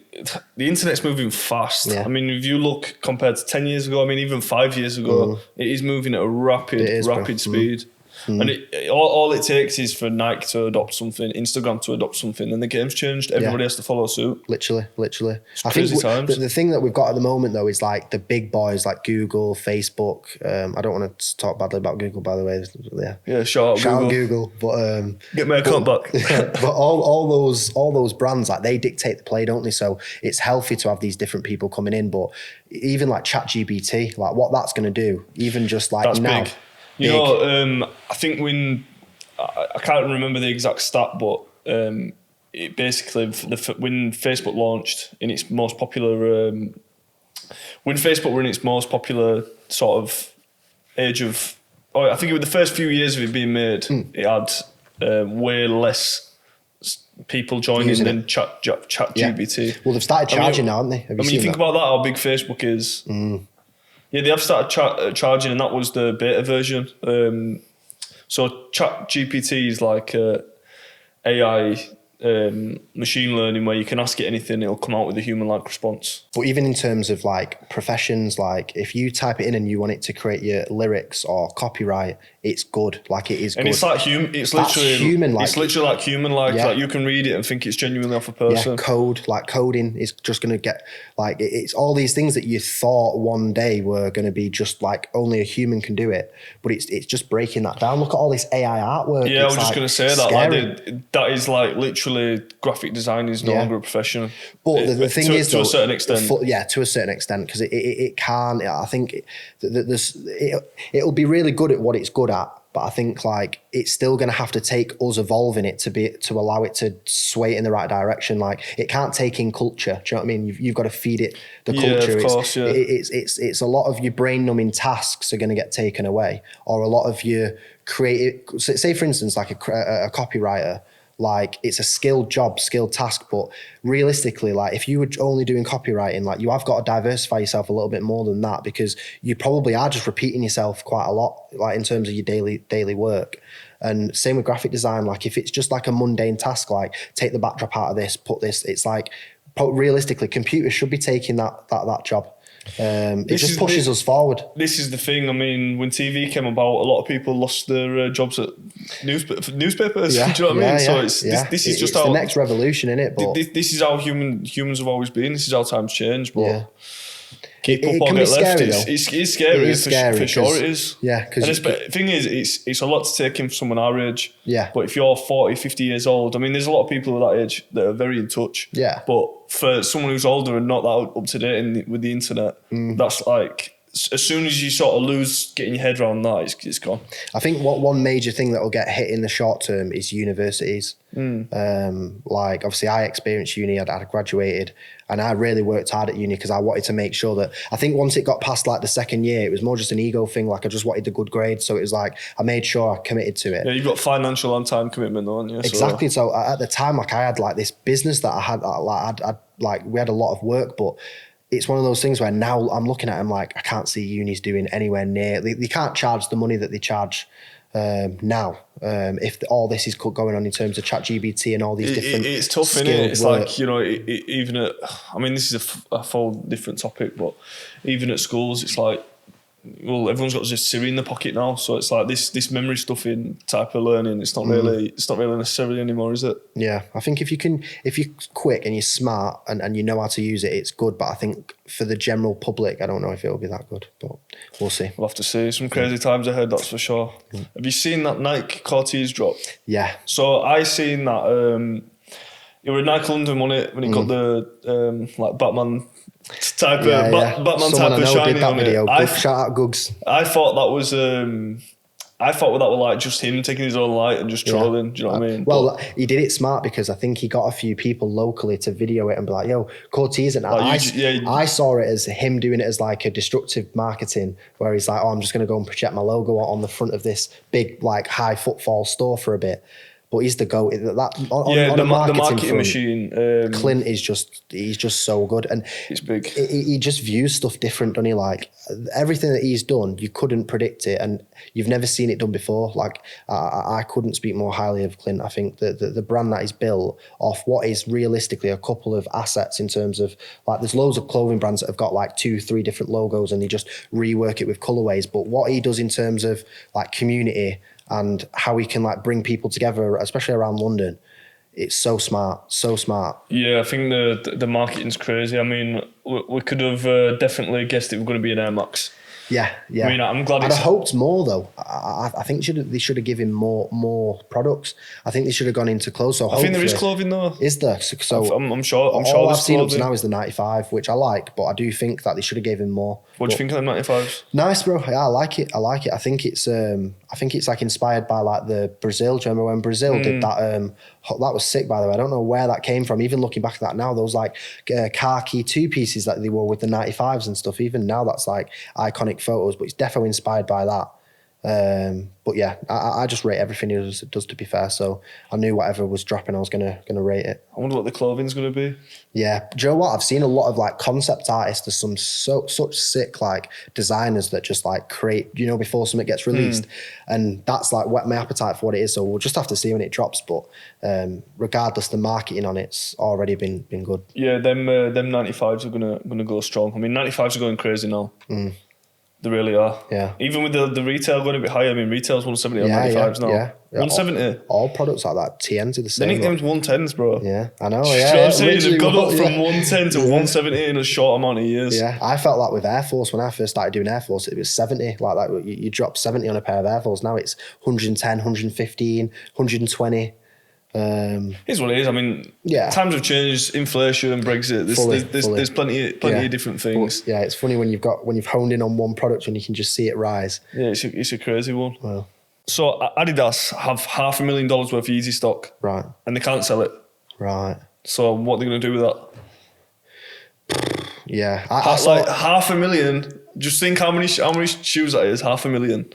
the internet's moving fast. Yeah. I mean, if you look compared to 10 years ago, I mean, even 5 years ago, it is moving at a rapid speed. And all it takes is for Nike to adopt something, Instagram to adopt something, and the game's changed. Everybody has to follow suit.
Literally.
It's crazy times.
The thing that we've got at the moment, though, is like the big boys like Google, Facebook. I don't want to talk badly about Google, by the way.
Yeah, shout out
Google. But
get my account back.
But all those brands, like they dictate the play, don't they? So it's healthy to have these different people coming in. But even like ChatGPT, like what that's going to do, even just like
that's
now.
Big. You know, I think when I can't remember the exact stat, but it basically when Facebook launched in its most popular, when Facebook were in its most popular sort of age of, I think it was the first few years of it being made, it had way less people joining than ChatGPT.
Well, they've started charging now, haven't they?
You think about that, how big Facebook is. Yeah, they have started charging, and that was the beta version. So ChatGPT is like AI machine learning where you can ask it anything, it'll come out with a human-like response.
But even in terms of like professions, like if you type it in and you want it to create your lyrics or copyright, it's good. Like it is good.
And it's like human. It's literally human-like. It's literally like human-like. Yeah. Like you can read it and think it's genuinely off a person.
Yeah, coding is just going to get like it's all these things that you thought one day were going to be just like only a human can do it, but it's just breaking that down. Look at all this AI artwork.
Yeah, I was just going to say that. Like that is like literally graphic design is no longer a profession.
But the thing is,
to a certain extent,
to a certain extent, because it can. I think it'll be really good at what it's good at, but I think like it's still going to have to take us evolving it to allow it to sway in the right direction. Like it can't take in culture. Do you know what I mean? You've got to feed it the culture.
Yeah, of course,
it's a lot of your brain numbing tasks are going to get taken away, or a lot of your creative. Say for instance, like a copywriter. Like it's a skilled job, skilled task, but realistically, like if you were only doing copywriting, like you have got to diversify yourself a little bit more than that, because you probably are just repeating yourself quite a lot, like in terms of your daily work. And same with graphic design. Like if it's just like a mundane task, like take the backdrop out of this, put this, it's like realistically, computers should be taking that job. It just pushes us forward.
This is the thing. I mean, when TV came about, a lot of people lost their jobs at newspapers.
Yeah,
Do you know what I mean?
yeah,
So
yeah.
this is just
it's
how
the next revolution, isn't it? But
this is how humans have always been. This is how times change. But
yeah.
keep
It
up or
can
get
be
left.
scary,
It's scary.
It is scary,
for sure. It is.
Yeah, because
the thing is, it's a lot to take in for someone our age.
Yeah.
But if you're 40, 50 years old, I mean, there's a lot of people at that age that are very in touch.
Yeah.
But for someone who's older and not that up to date with the internet, that's like, as soon as you sort of lose getting your head around that, it's gone.
I think one major thing that will get hit in the short term is universities. Like obviously I experienced uni, I'd graduated and I really worked hard at uni because I wanted to make sure that, I think once it got past like the second year, it was more just an ego thing. Like I just wanted the good grades. So it was like, I made sure I committed to it.
Yeah, you've got financial and time commitment though, haven't you?
Exactly. So at the time, like I had like this business that I had, like we had a lot of work, but it's one of those things where now I'm looking at them like I can't see unis doing anywhere near. They can't charge the money that they charge now. If all this is going on in terms of ChatGPT and all these different,
it's tough, isn't it? It's
work.
like, you know, even at, I mean, this is a full different topic, but even at schools, it's like, well, everyone's got just Siri in the pocket now, so it's like this memory stuffing type of learning. It's not really necessarily anymore, is it?
Yeah, I think if you're quick and you're smart and you know how to use it, it's good. But I think for the general public, I don't know if it'll be that good. But we'll see.
We'll have to see. Some crazy times ahead, that's for sure. Have you seen that Nike Cortiez drop?
Yeah.
So I seen that. It was Nike London on it when he got the like Batman type of Batman
Someone
type of shiny
did that
on
video.
it.
Shout out Gugs.
I thought that was like just him taking his own light and just trolling. Do you know what I mean?
Well, he did it smart because I think he got a few people locally to video it and be like, "Yo, Cortiez." And I saw it as him doing it as like a destructive marketing, where he's like, "Oh, I'm just going to go and project my logo on the front of this big like high footfall store for a bit." But he's the GOAT. The
marketing machine.
Clint is he's just so good. And
it's big.
He just views stuff different, doesn't he? Like everything that he's done, you couldn't predict it and you've never seen it done before. Like I couldn't speak more highly of Clint. I think that the brand that he's built off what is realistically a couple of assets in terms of like there's loads of clothing brands that have got like 2-3 different logos and they just rework it with colorways. But what he does in terms of like community and how he can like bring people together, especially around London, it's so smart, so smart.
Yeah, I think the marketing's crazy. I mean, we could have definitely guessed it was going to be an Air Max.
Yeah.
I mean, I'm glad.
I'd have hoped more though. I think they should have given more products. I think they should have gone into clothes. So
I think there is clothing though.
Is there? So
I'm sure.
All I've seen up to now is the 95, which I like, but I do think that they should have given more.
What do you think of the 95s?
Nice, bro. Yeah, I like it. I think it's like inspired by like the Brazil. Do you remember when Brazil did that? That was sick, by the way. I don't know where that came from. Even looking back at that now, those like khaki 2 pieces that they wore with the 95s and stuff. Even now, that's like iconic photos. But it's definitely inspired by that. But yeah, I just rate everything he does, to be fair. So I knew whatever was dropping, I was gonna rate it.
I wonder what the clothing's gonna be.
Yeah, do you know what? I've seen a lot of like concept artists. There's some such sick like designers that just like create, before something gets released, and that's like whet my appetite for what it is. So we'll just have to see when it drops. But regardless, the marketing on it's already been good.
Yeah, them 95s are gonna go strong. I mean, 95s are going crazy now. They really are. Yeah. Even with the retail going a bit higher. I mean, retail's 170 on 95s now. Yeah. 170.
All products like that. TNs are the same.
They nicknamed 110s, bro.
Yeah, I know.
Yeah. You know what I'm saying? They've gone up from 110 to 170 in a short amount of years.
Yeah. I felt like with Air Force, when I first started doing Air Force, it was 70. Like that, you drop 70 on a pair of Air Force. Now it's 110, 115, 120.
Here's what it is. I mean, times have changed. Inflation, Brexit. There's plenty of different things.
But, it's funny when you've honed in on one product and you can just see it rise.
Yeah, it's a crazy one.
Wow.
So Adidas have $500,000 worth of Yeezy stock,
right?
And they can't sell it,
right?
So what are they going to do with
that? Yeah,
I saw like $500,000. Just think how many shoes that is. $500,000.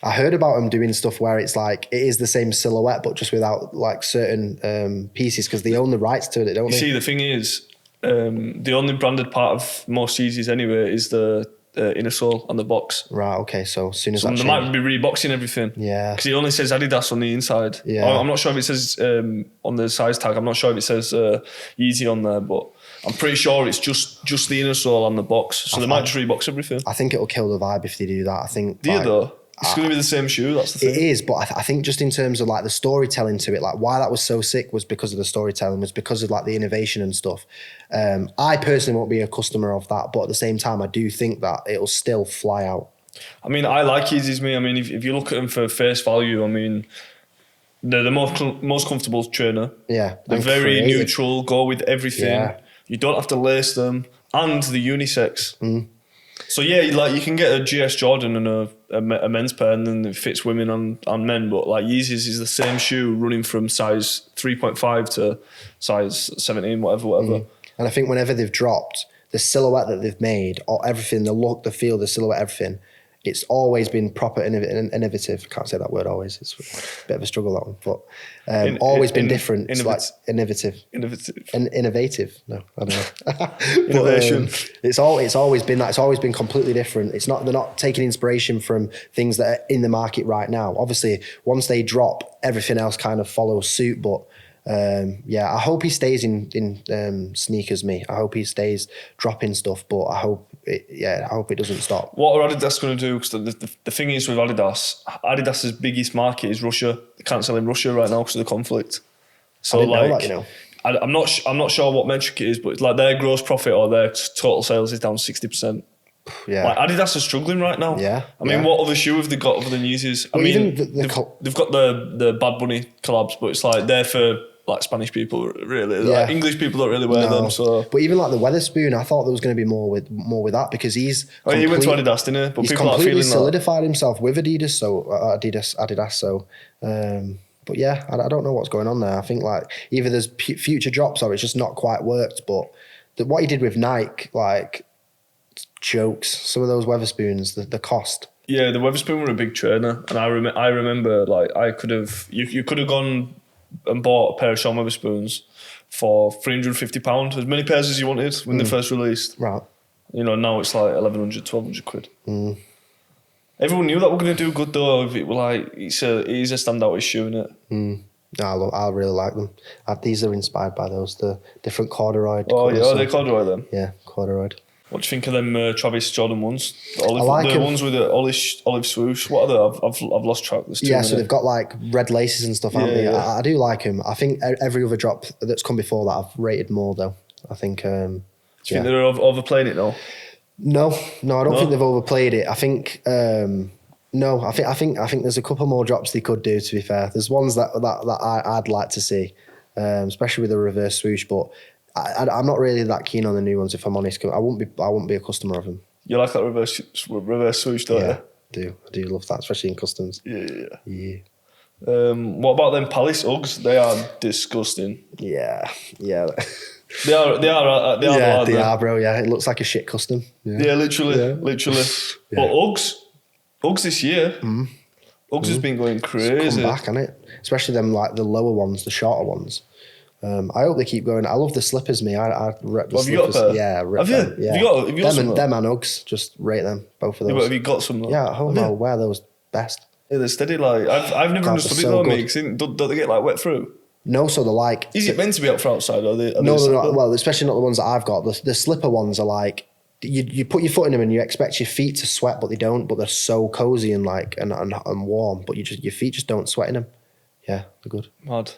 I heard about them doing stuff where it's like it is the same silhouette but just without like certain pieces because they own the rights to it, don't they?
You see, the thing is, the only branded part of most Yeezys anyway is the inner sole and the box.
Right. Okay. So as soon as that
they might be reboxing everything.
Yeah.
Because it only says Adidas on the inside.
Yeah.
I'm not sure if it says on the size tag. I'm not sure if it says Yeezy on there, but I'm pretty sure it's just the inner sole on the box. So they might just rebox everything.
I think it'll kill the vibe if they do that. I think.
Do you though? It's going to be the same shoe, that's the thing.
It is, but I think just in terms of like the storytelling to it, like why that was so sick was because of the storytelling, was because of like the innovation and stuff. I personally won't be a customer of that, but at the same time, I do think that it'll still fly out.
I mean, I like Yeezys, me. I mean, if you look at them for face value, I mean, they're the most comfortable trainer.
Yeah.
They're very
creative.
neutral, go with everything.
Yeah.
You don't have to lace them, and the unisex. So yeah, like you can get a GS Jordan and a men's pair, and then it fits women and men. But like Yeezys is the same shoe running from size 3.5 to size 17, whatever.
And I think whenever they've dropped the silhouette that they've made, or everything, the look, the feel, the silhouette, everything, it's always been proper innovative. Can't say that word always. It's a bit of a struggle, that one. But always been different. It's like innovative. Innovative. No, I don't know.
Innovation.
It's always been that. It's always been completely different. They're not taking inspiration from things that are in the market right now. Obviously, once they drop, everything else kind of follows suit. But I hope he stays in sneakers, me. I hope he stays dropping stuff, but I hope it doesn't stop.
What are Adidas going to do? Because the thing is with Adidas's biggest market is Russia. They can't sell in Russia right now because of the conflict. So
I didn't know that, you know.
I'm not sure what metric it is, but it's like their gross profit or their total sales is down 60%.
Yeah,
like Adidas are struggling right now.
Yeah,
I mean, what other shoe have they got other than Yeezys? I mean, they've got the Bad Bunny collabs, but it's like they're for like Spanish people, really.
Yeah.
Like English people don't really wear them. So,
but even like the Weatherspoon, I thought there was going to be more with that, because he
went to Adidas, didn't he? But
he's
people
completely
are feeling
solidified himself with Adidas. So Adidas. So, but yeah, I don't know what's going on there. I think like either there's future drops or it's just not quite worked. But what he did with Nike, like, jokes. Some of those Weatherspoons, the cost.
Yeah, the Weatherspoon were a big trainer, and I remember like you could have gone and bought a pair of Sean Weatherspoons for £350, as many pairs as you wanted when they first released.
Right.
You know, now it's like 1,100, 1,200 quid. Everyone knew that we're going to do good though. If it were like, it is a standout issue, isn't it?
I really like them. These are inspired by those, the different corduroy.
Oh yeah, they're corduroy then.
Yeah, corduroy.
What do you think of them Travis Jordan ones? The ones with the olive swoosh. What are they? I've lost track.
So they've got like red laces and stuff, haven't they? Yeah. I do like them. I think every other drop that's come before that I've rated more though. I think. Do
you think they're overplaying it though?
No, I don't think they've overplayed it. I think. No, I think there's a couple more drops they could do. To be fair, there's ones that I'd like to see, especially with the reverse swoosh, but. I'm not really that keen on the new ones, if I'm honest. I won't be a customer of them.
You like that reverse swoosh, don't you?
I do love that, especially in customs.
Yeah. What about them Palace Uggs? They are disgusting.
Yeah.
They are,
bro. Yeah, it looks like a shit custom.
Yeah, literally.
Yeah.
But Uggs this year, Uggs has been going crazy.
It's come back, hasn't it? Especially them like the lower ones, the shorter ones. I hope they keep going. I love the slippers, me. I rep the slippers.
Got a pair?
Yeah,
have you?
Them. Yeah.
Have you got some?
Them and Uggs, just rate them, both of those.
Yeah, but have you got some? Though?
Yeah, I don't know where those best.
Yeah, they're steady. Like I've never understood it though, mate. Don't they get like wet through?
No, so they're like.
Is it meant to be up for outside? Or
no, they're not. Well, especially not the ones that I've got. The slipper ones are like. You put your foot in them and you expect your feet to sweat, but they don't. But they're so cozy and like and warm. But your feet just don't sweat in them. Yeah, they're good.
Mad.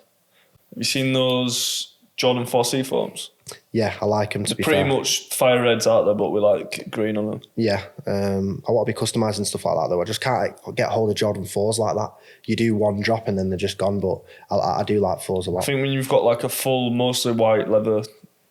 Have you seen those Jordan 4 Seafoams?
Yeah, I like them. To be
pretty
fair,
much fire reds out there, but with like green on them.
Yeah, I want to be customising stuff like that though. I just can't get hold of Jordan 4s like that. You do one drop and then they're just gone. But I do like 4s a lot.
I think when you've got like a full, mostly white leather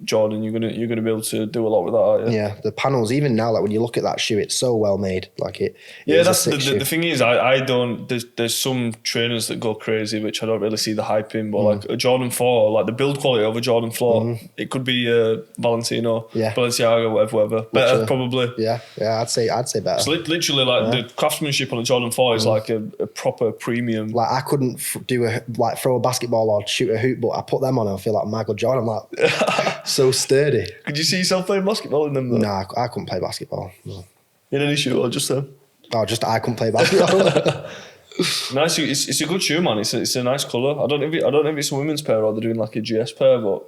Jordan, you're gonna be able to do a lot with that, aren't you?
Yeah, the panels, even now, like when you look at that shoe, it's so well made. Like it.
Yeah, that's the thing is, I don't. There's some trainers that go crazy, which I don't really see the hype in. But like a Jordan 4, like the build quality of a Jordan 4, it could be Valentino, Balenciaga, whatever. Better probably.
Yeah, I'd say better.
So literally, like the craftsmanship on a Jordan 4 is like a proper premium.
Like I couldn't throw a basketball or shoot a hoop, but I put them on and I feel like Michael Jordan. I'm like. So sturdy.
Could you see yourself playing basketball in them though?
Nah, I couldn't play basketball. No.
In any shoe or just them?
Oh, just I couldn't play basketball.
Nice. It's a good shoe, man. It's a nice colour. I don't know if it's a women's pair or they're doing like a GS pair, but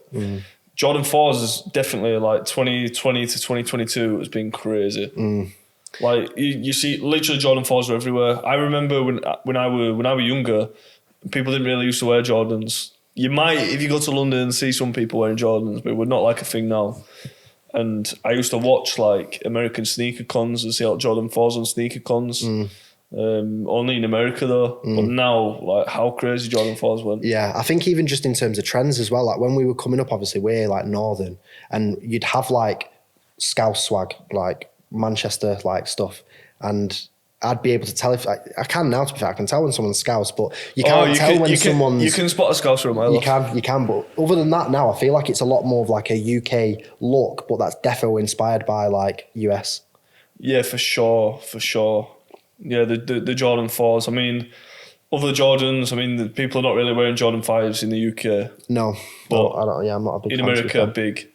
Jordan 4s is definitely like 2020 to 2022 has been crazy. Like you see, literally Jordan 4s are everywhere. I remember when I were younger, people didn't really used to wear Jordans. You might, if you go to London, and see some people wearing Jordans, but we're not like a thing now. And I used to watch like American sneaker cons and see like Jordan 4s on sneaker cons. Only in America though. But now, like how crazy Jordan 4s went.
Yeah, I think even just in terms of trends as well, like when we were coming up, obviously we're like northern, and you'd have like Scouse swag, like Manchester like stuff, and I'd be able to tell if I can now. To be fair, I can tell when someone's Scouse, but you can't tell when someone's.
You can spot a Scouse from a mile off.
You can, but other than that, now I feel like it's a lot more of like a UK look, but that's defo inspired by like US.
Yeah, for sure. Yeah, the Jordan 4s. I mean, other Jordans. I mean, the people are not really wearing Jordan 5s in the UK.
No, but I don't. Yeah, I'm not a big.
In America, big.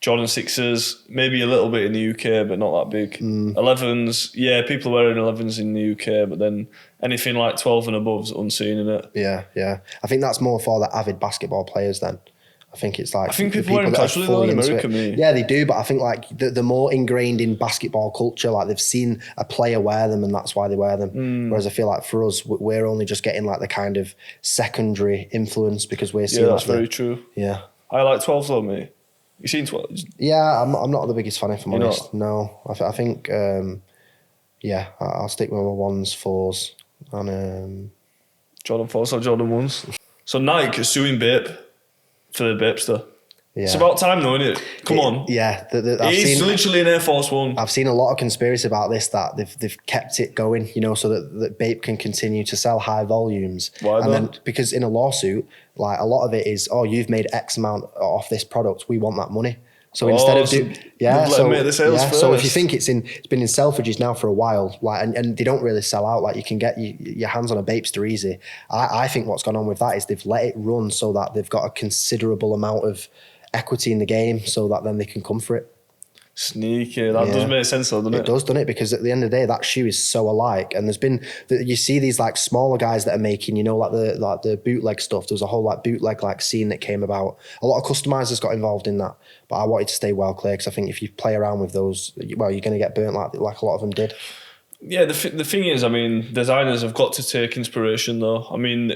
Jordan 6s, maybe a little bit in the UK, but not that big. 11s, yeah, people are wearing 11s in the UK, but then anything like 12 and above is unseen in it.
Yeah. I think that's more for the avid basketball players then. I think it's like...
I think people wear them casually though in America, me.
Yeah, they do, but I think like they're more ingrained in basketball culture. Like they've seen a player wear them and that's why they wear them. Whereas I feel like for us, we're only just getting like the kind of secondary influence because we're seeing...
Yeah, that's very true.
Yeah.
I like 12s though, mate. You seen 12s?
Yeah, I'm not the biggest fan if I'm honest.
Not?
No, I think, I'll stick with my 1s, 4s and...
Jordan 4s or Jordan 1s. So Nike is suing Bape for the Bapester.
Yeah.
It's about time though, isn't it? Come on.
Yeah.
It's literally an Air Force One.
I've seen a lot of conspiracy about this, that they've kept it going, you know, so that Bape can continue to sell high volumes.
Why
and
though?
then because in a lawsuit, like a lot of it is, oh, you've made X amount off this product, we want that money. So instead of so if you think it's been in Selfridges now for a while, like and they don't really sell out, like you can get your hands on a Bapester easy. I think what's gone on with that is they've let it run so that they've got a considerable amount of equity in the game, so that then they can come for it.
Sneaky. That does make sense though, doesn't it?
It does, doesn't it? Because at the end of the day, that shoe is so alike. And there's been, you see these like smaller guys that are making, you know, like the bootleg stuff. There was a whole like bootleg like scene that came about. A lot of customizers got involved in that. But I wanted to stay well clear because I think if you play around with those, well, you're going to get burnt like a lot of them did.
Yeah, the thing is, I mean, designers have got to take inspiration though. I mean,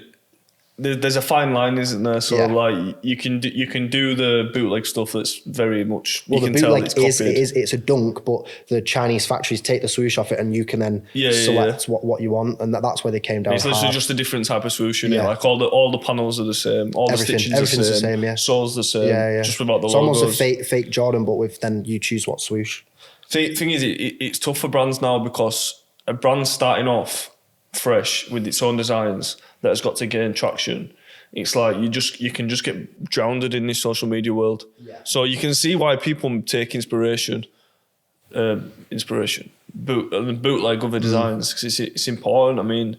there's a fine line, isn't there? So like you can do the bootleg stuff that's very much you can tell it's copied.
It's a dunk, but the Chinese factories take the swoosh off it, and you can then select what you want, and that's where they came down.
It's literally just a different type of swoosh, isn't it? Like all the panels are the same, all the stitching everything's the same, sole's the same, just without the logos.
It's almost a fake Jordan, but with then you choose what swoosh.
Thing is, it's tough for brands now because a brand starting off fresh with its own designs that has got to gain traction. It's like you can just get drowned in this social media world. Yeah. So you can see why people take inspiration, bootleg other designs because it's important. I mean,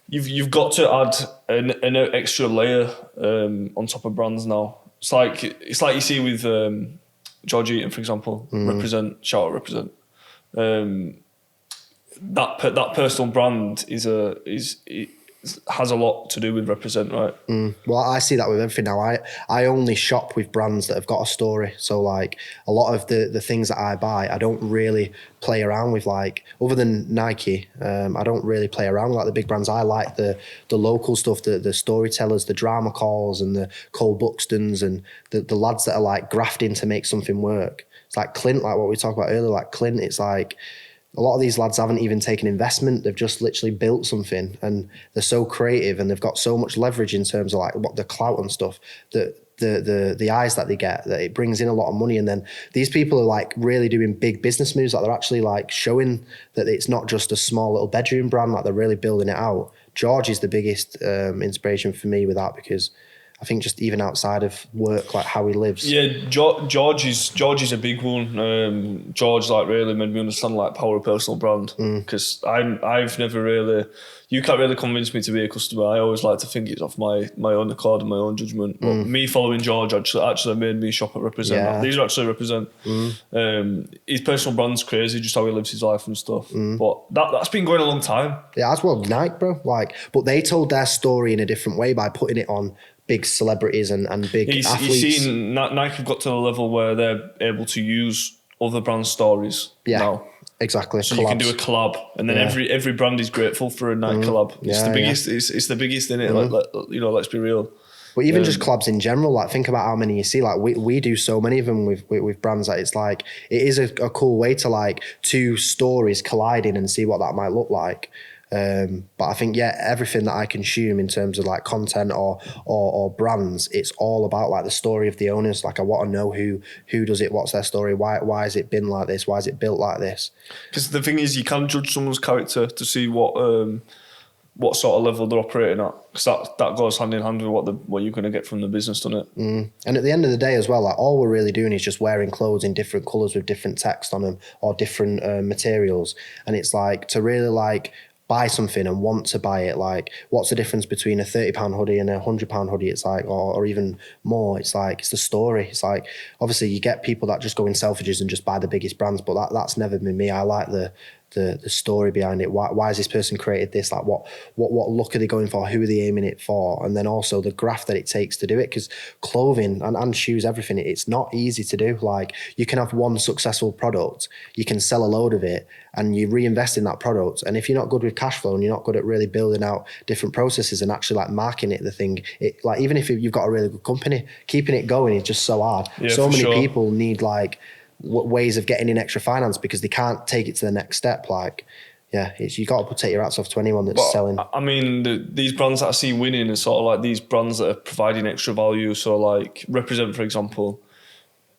you've got to add an extra layer on top of brands now. It's like you see with George Eaton, for example, shout out Represent. That personal brand has a lot to do with Represent, right?
Well, I see that with everything now. I only shop with brands that have got a story. So like a lot of the things that I buy, I don't really play around with, like other than Nike, I don't really play around with like the big brands. I like the local stuff, the storytellers, the drama calls and the Cole Buxtons and the lads that are like grafting to make something work. It's like Clint, like what we talked about earlier, like Clint, it's like a lot of these lads haven't even taken investment. They've just literally built something and they're so creative and they've got so much leverage in terms of like what the clout and stuff that the eyes that they get, that it brings in a lot of money. And then these people are like really doing big business moves. Like they're actually like showing that it's not just a small little bedroom brand, like they're really building it out. George is the biggest inspiration for me with that because I think just even outside of work, like how he lives.
Yeah, George is a big one. George like really made me understand like power of personal brand because I've never really, you can't really convince me to be a customer. I always like to think it's off my own accord and my own judgment. But me following George actually made me shop at Represent.
Yeah.
These are actually Represent. His personal brand's crazy, just how he lives his life and stuff. But that's been going a long time.
Yeah, as well, Nike, bro. Like, but they told their story in a different way by putting it on big celebrities and big athletes.
You've seen Nike have got to the level where they're able to use other brand stories now.
Exactly.
So
collabs.
you can do a collab, and then every brand is grateful for a Nike collab. It's the biggest. It's the biggest in it. Let's be real.
But even just collabs in general, like think about how many you see. Like we do so many of them with brands that it's like it is a cool way to like two stories colliding and see what that might look like. But I think everything that I consume in terms of like content or brands, it's all about like the story of the owners. Like I want to know who does it, what's their story, why has it been like this, why is it built like this?
Because the thing is, you can judge someone's character to see what sort of level they're operating at, because that goes hand in hand with what you're going to get from the business, doesn't it?
And at the end of the day as well, like all we're really doing is just wearing clothes in different colours with different text on them or different materials, and it's like to really like buy something and want to buy it. Like, what's the difference between a £30 hoodie and a £100 hoodie? It's like, or even more. It's like, it's the story. It's like, obviously you get people that just go in Selfridges and just buy the biggest brands, but that's never been me. I like the story behind it. Why has this person created this? Like what look are they going for? Who are they aiming it for? And then also the graft that it takes to do it, because clothing and shoes, everything, it's not easy to do. Like you can have one successful product, you can sell a load of it and you reinvest in that product. And if you're not good with cash flow and you're not good at really building out different processes and actually like marketing it, the thing, it like even if you've got a really good company, keeping it going is just so hard.
Yeah,
so many
sure.
people need like ways of getting in extra finance because they can't take it to the next step. Like, you got to take your hats off to anyone that's selling.
I mean, these brands that I see winning are sort of like these brands that are providing extra value. So like Represent, for example,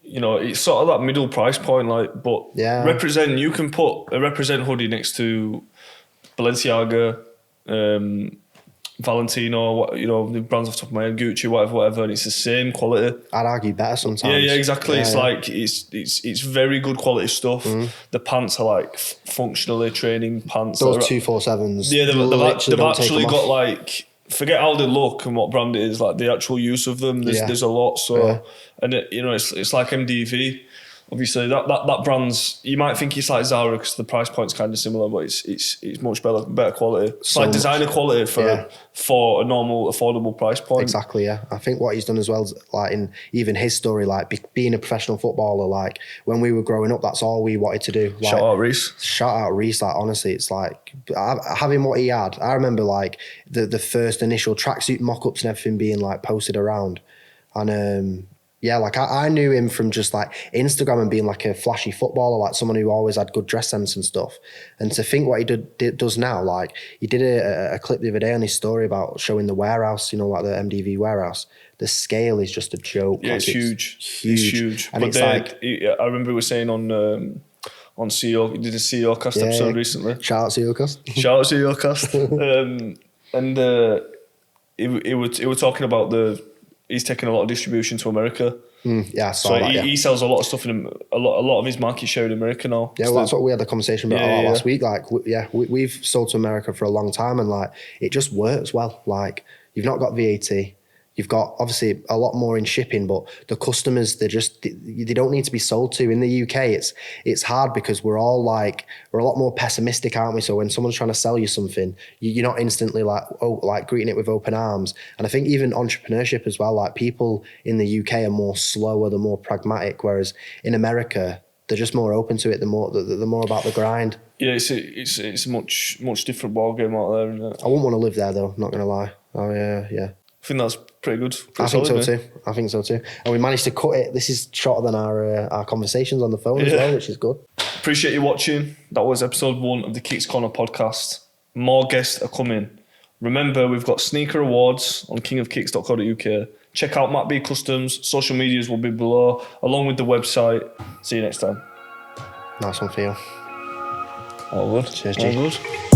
it's sort of that middle price point. Like, but Represent, you can put a Represent hoodie next to Balenciaga, Valentino, the brands off the top of my head, Gucci, whatever, and it's the same quality.
I'd argue better sometimes.
Yeah, exactly. It's like it's very good quality stuff. The pants are like functionally training pants.
Those 247s.
Yeah, they've actually got like, forget how they look and what brand it is, like the actual use of them. There's a lot. So and it's like MDV. Obviously, that brand's, you might think it's like Zara because the price point's kind of similar, but it's much better quality. It's like designer quality for a normal, affordable price point.
Exactly, yeah. I think what he's done as well is like in even his story, like being a professional footballer, like when we were growing up, that's all we wanted to do. Like,
Shout out Reece.
Like honestly, it's like having what he had. I remember like the first initial tracksuit mock-ups and everything being like posted around, and like I knew him from just like Instagram and being like a flashy footballer, like someone who always had good dress sense and stuff. And to think what he does now, like he did a clip the other day on his story about showing the warehouse, like the MDV warehouse. The scale is just a joke.
Yeah,
like
it's huge.
Huge.
It's huge.
And
but
it's like,
I remember he was saying on CEO, he did a CEO cast episode recently.
Shout out CEO cast.
Shout out CEO cast. And he was talking about he's taking a lot of distribution to America. He sells a lot of stuff in a lot of his market share in America now.
Yeah, well, that's what we had a conversation about last week. Like, we've sold to America for a long time, and like it just works well. Like you've not got VAT. You've got obviously a lot more in shipping, but the customers, they don't need to be sold to. In the UK, it's hard because we're a lot more pessimistic, aren't we? So when someone's trying to sell you something, you're not instantly like greeting it with open arms. And I think even entrepreneurship as well, like people in the UK are more slower, they're more pragmatic, whereas in America, they're just more open to it. They're more about the grind.
Yeah, it's a much different ball game out there, isn't it? I
wouldn't want to live there though, not gonna lie. Oh yeah.
I think that's pretty good.
I think so too. And we managed to cut it. This is shorter than our conversations on the phone as well, which is good. Appreciate
you watching. That was episode 1 of the Kicks Corner podcast. More guests are coming. Remember, we've got sneaker awards on kingofkicks.co.uk. Check out Mattb Customs. Social medias will be below, along with the website. See you next time.
Nice one for you.
All good.
Cheers, G.
All good.